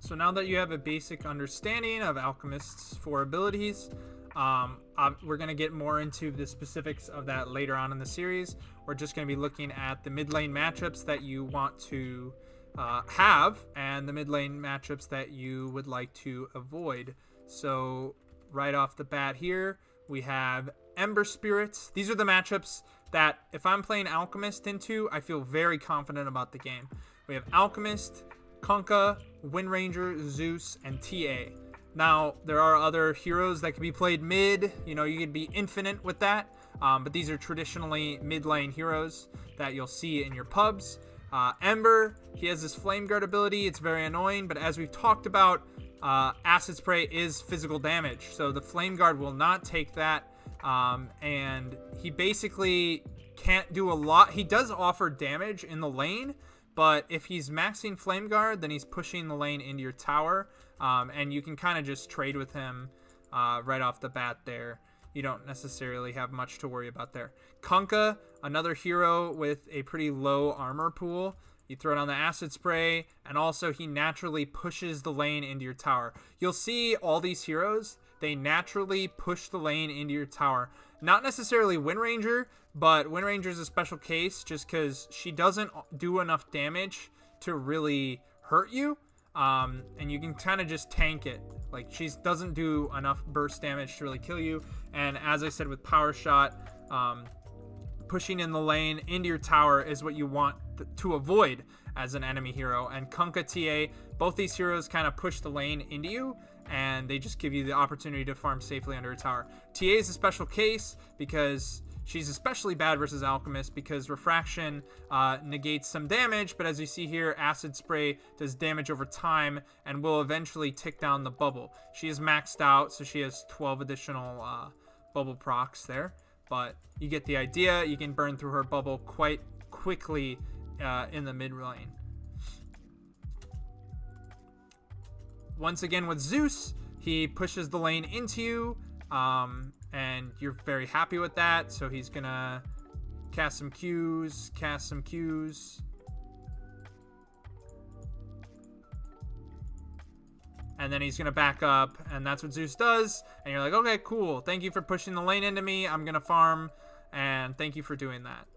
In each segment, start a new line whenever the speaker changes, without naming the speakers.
So now that you have a basic understanding of Alchemist's 4 abilities, we're going to get more into the specifics of that later on in the series. We're just going to be looking at the mid lane matchups that you want to have and the mid lane matchups that you would like to avoid. So right off the bat here, we have Ember Spirits. These are the matchups that if I'm playing Alchemist into, I feel very confident about the game. We have Alchemist, Kunkka, Wind Ranger, Zeus, and TA. Now, there are other heroes that can be played mid. You know, you could be infinite with that. But these are traditionally mid lane heroes that you'll see in your pubs. Ember, he has this Flame Guard ability. It's very annoying, but as we've talked about, Acid Spray is physical damage. So the Flame Guard will not take that. And he basically can't do a lot. He does offer damage in the lane, but if he's maxing Flame Guard, then he's pushing the lane into your tower, and you can kind of just trade with him right off the bat there. You don't necessarily have much to worry about there. Kunkka, another hero with a pretty low armor pool. You throw down the Acid Spray, and also he naturally pushes the lane into your tower. You'll see all these heroes, they naturally push the lane into your tower. Not necessarily Wind Ranger, but Wind Ranger is a special case just because she doesn't do enough damage to really hurt you. And you can kind of just tank it. Like, she doesn't do enough burst damage to really kill you. And as I said with Power Shot, pushing in the lane into your tower is what you want to avoid as an enemy hero. And Kunkka, TA, both these heroes kind of push the lane into you, and they just give you the opportunity to farm safely under a tower. TA is a special case because she's especially bad versus Alchemist because Refraction negates some damage, but as you see here, Acid Spray does damage over time and will eventually tick down the bubble. She is maxed out, so she has 12 additional bubble procs there, but you get the idea. You can burn through her bubble quite quickly in the mid lane. Once again with Zeus, he pushes the lane into you, and you're very happy with that. So he's gonna cast some Qs, and then he's gonna back up, and that's what Zeus does. And you're like, okay, cool. Thank you for pushing the lane into me. I'm gonna farm, and thank you for doing that.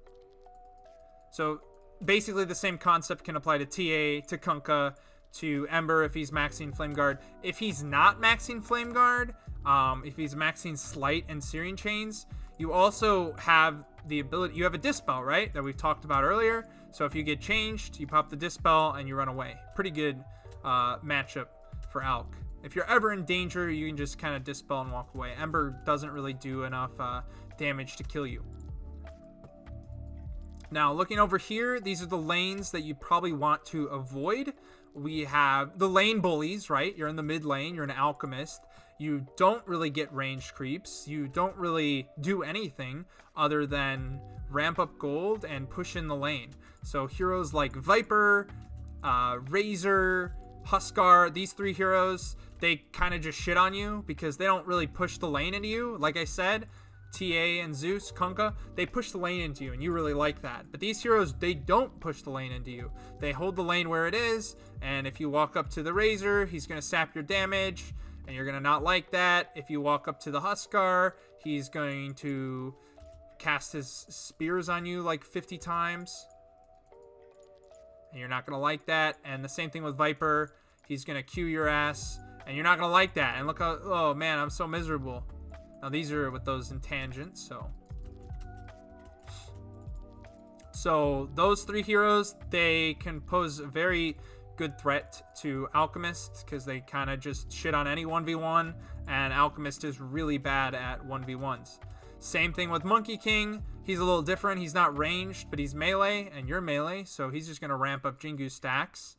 So basically the same concept can apply to TA, to Kunkka, to Ember if he's maxing Flame Guard. If he's not maxing Flame Guard, if he's maxing Slight and Searing Chains, you also have the ability, you have a Dispel, right? That we've talked about earlier. So if you get changed, you pop the Dispel and you run away. Pretty good matchup for Alk. If you're ever in danger, you can just kind of Dispel and walk away. Ember doesn't really do enough damage to kill you. Now, looking over here, these are the lanes that you probably want to avoid. We have the lane bullies, right? You're in the mid lane, you're an Alchemist. You don't really get ranged creeps. You don't really do anything other than ramp up gold and push in the lane. So heroes like Viper, Razor, Huskar, these 3 heroes, they kind of just shit on you because they don't really push the lane into you. Like I said, TA and Zeus, Kunkka, they push the lane into you, and you really like that. But these heroes, they don't push the lane into you. They hold the lane where it is, and if you walk up to the Razor, he's going to sap your damage, and you're going to not like that. If you walk up to the Huskar, he's going to cast his spears on you like 50 times, and you're not going to like that. And the same thing with Viper. He's going to Q your ass, and you're not going to like that. And look how, oh man, I'm so miserable. Now these are with those in tangents, so those 3 heroes, they can pose a very good threat to Alchemist because they kind of just shit on any 1v1, and Alchemist is really bad at 1v1s. Same thing with Monkey King. He's a little different. He's not ranged, but he's melee, and you're melee, so he's just going to ramp up Jingu stacks,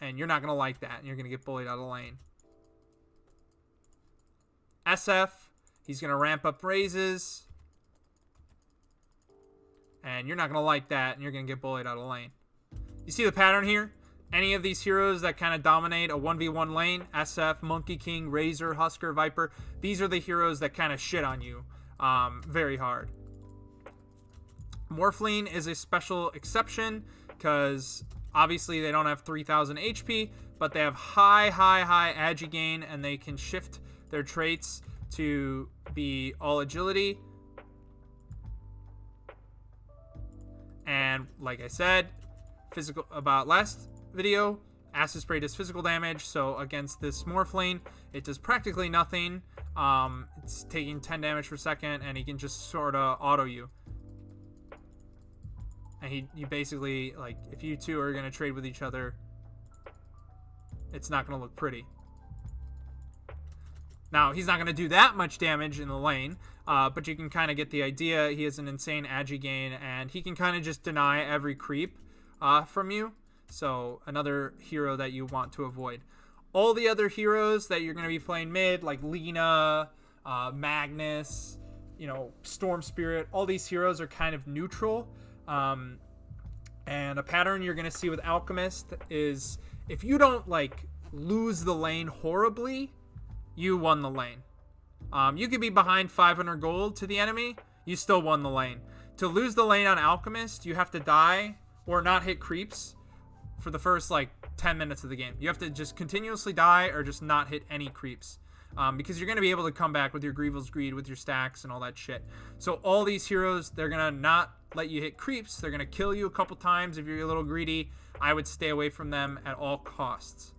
and you're not going to like that, and you're going to get bullied out of the lane. SF, he's going to ramp up raises, and you're not going to like that, and you're going to get bullied out of the lane. You see the pattern here? Any of these heroes that kind of dominate a 1v1 lane, SF, Monkey King, Razor, Huskar, Viper, these are the heroes that kind of shit on you very hard. Morphling is a special exception because Obviously, they don't have 3,000 HP, but they have high agi gain, and they can shift their traits to be all agility. And like I said, physical about last video, Acid Spray does physical damage, so against this Morphling, it does practically nothing. It's taking 10 damage per second, and he can just sort of auto you. And you basically, like, if you two are going to trade with each other, it's not going to look pretty. Now, he's not going to do that much damage in the lane, but you can kind of get the idea. He has an insane agi gain, and he can kind of just deny every creep from you. So, another hero that you want to avoid. All the other heroes that you're going to be playing mid, like Lina, Magnus, Storm Spirit, all these heroes are kind of neutral. And a pattern you're going to see with Alchemist is if you don't, like, lose the lane horribly, you won the lane. You could be behind 500 gold to the enemy, you still won the lane. To lose the lane on Alchemist, you have to die or not hit creeps for the first, like, 10 minutes of the game. You have to just continuously die or just not hit any creeps. Because you're going to be able to come back with your Grievel's Greed, with your stacks and all that shit. So all these heroes, they're going to not let you hit creeps. They're going to kill you a couple times if you're a little greedy. I would stay away from them at all costs.